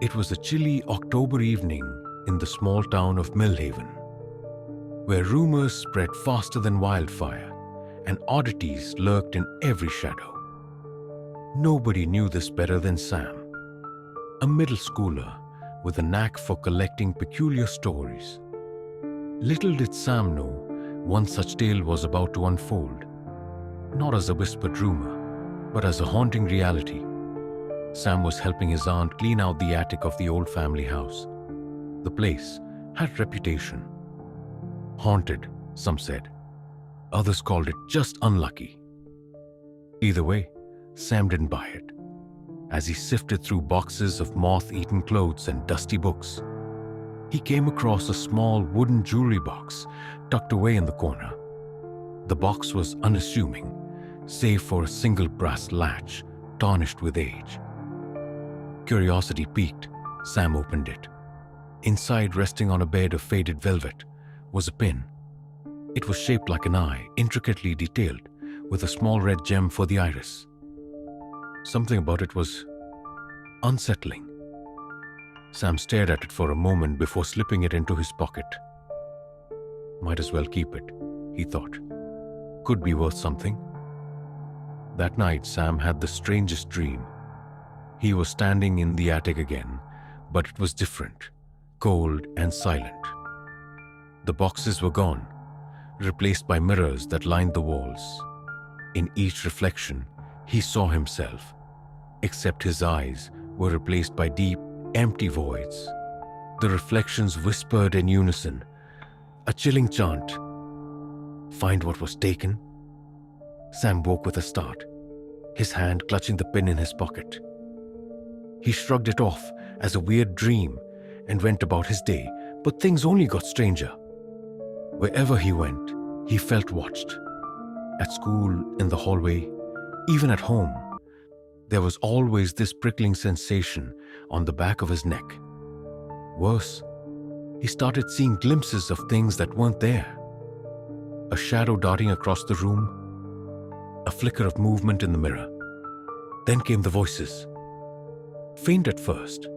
It was a chilly October evening in the small town of Millhaven, where rumors spread faster than wildfire and oddities lurked in every shadow. Nobody knew this better than Sam, a middle schooler with a knack for collecting peculiar stories. Little did Sam know one such tale was about to unfold, not as a whispered rumor, but as a haunting reality. Sam was helping his aunt clean out the attic of the old family house. The place had reputation. Haunted, some said. Others called it just unlucky. Either way, Sam didn't buy it. As he sifted through boxes of moth-eaten clothes and dusty books, he came across a small wooden jewelry box tucked away in the corner. The box was unassuming, save for a single brass latch tarnished with age. Curiosity piqued, Sam opened it. Inside, resting on a bed of faded velvet, was a pin. It was shaped like an eye, intricately detailed, with a small red gem for the iris. Something about it was unsettling. Sam stared at it for a moment before slipping it into his pocket. Might as well keep it, he thought. Could be worth something. That night, Sam had the strangest dream. He was standing in the attic again, but it was different, cold and silent. The boxes were gone, replaced by mirrors that lined the walls. In each reflection, he saw himself, except his eyes were replaced by deep, empty voids. The reflections whispered in unison, a chilling chant. Find what was taken? Sam woke with a start, his hand clutching the pin in his pocket. He shrugged it off as a weird dream and went about his day, but things only got stranger. Wherever he went, he felt watched. At school, in the hallway, even at home, there was always this prickling sensation on the back of his neck. Worse, he started seeing glimpses of things that weren't there. A shadow darting across the room, a flicker of movement in the mirror. Then came the voices. Faint at first,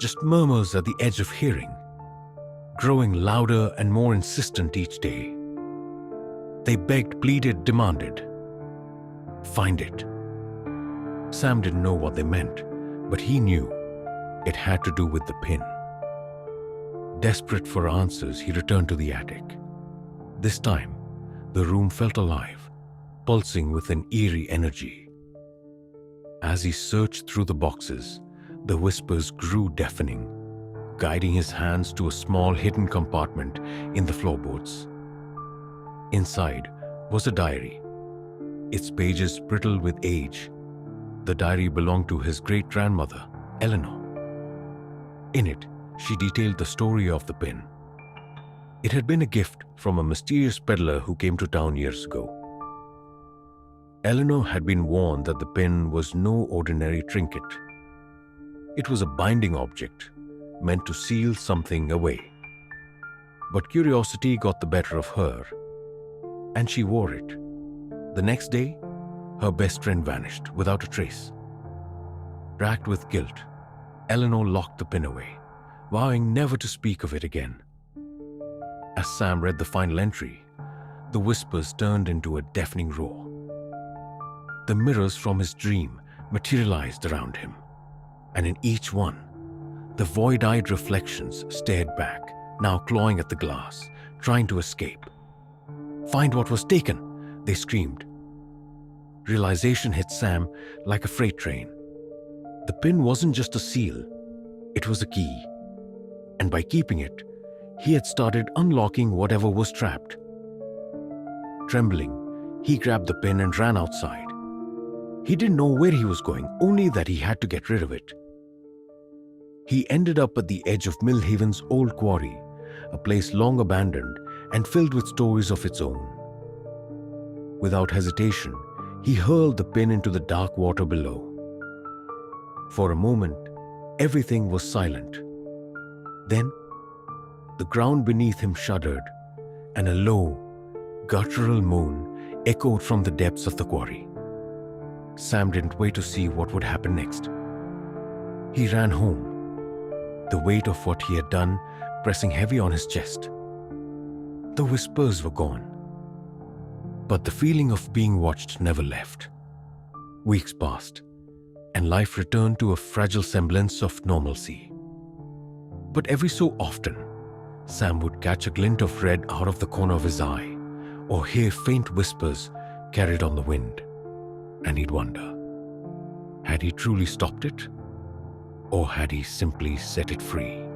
just murmurs at the edge of hearing, growing louder and more insistent each day. They begged, pleaded, demanded. Find it. Sam didn't know what they meant, but he knew it had to do with the pin. Desperate for answers, he returned to the attic. This time, the room felt alive, pulsing with an eerie energy. As he searched through the boxes, the whispers grew deafening, guiding his hands to a small hidden compartment in the floorboards. Inside was a diary, its pages brittle with age. The diary belonged to his great-grandmother, Eleanor. In it, she detailed the story of the pin. It had been a gift from a mysterious peddler who came to town years ago. Eleanor had been warned that the pin was no ordinary trinket. It was a binding object, meant to seal something away. But curiosity got the better of her, and she wore it. The next day, her best friend vanished without a trace. Racked with guilt, Eleanor locked the pin away, vowing never to speak of it again. As Sam read the final entry, the whispers turned into a deafening roar. The mirrors from his dream materialized around him, and in each one, the void-eyed reflections stared back, now clawing at the glass, trying to escape. Find what was taken, they screamed. Realization hit Sam like a freight train. The pin wasn't just a seal, it was a key. And by keeping it, he had started unlocking whatever was trapped. Trembling, he grabbed the pin and ran outside. He didn't know where he was going, only that he had to get rid of it. He ended up at the edge of Millhaven's old quarry, a place long abandoned and filled with stories of its own. Without hesitation, he hurled the pin into the dark water below. For a moment, everything was silent. Then, the ground beneath him shuddered, and a low, guttural moan echoed from the depths of the quarry. Sam didn't wait to see what would happen next. He ran home, the weight of what he had done pressing heavy on his chest. The whispers were gone, but the feeling of being watched never left. Weeks passed, and life returned to a fragile semblance of normalcy. But every so often, Sam would catch a glint of red out of the corner of his eye, or hear faint whispers carried on the wind, and he'd wonder, had he truly stopped it, or had he simply set it free?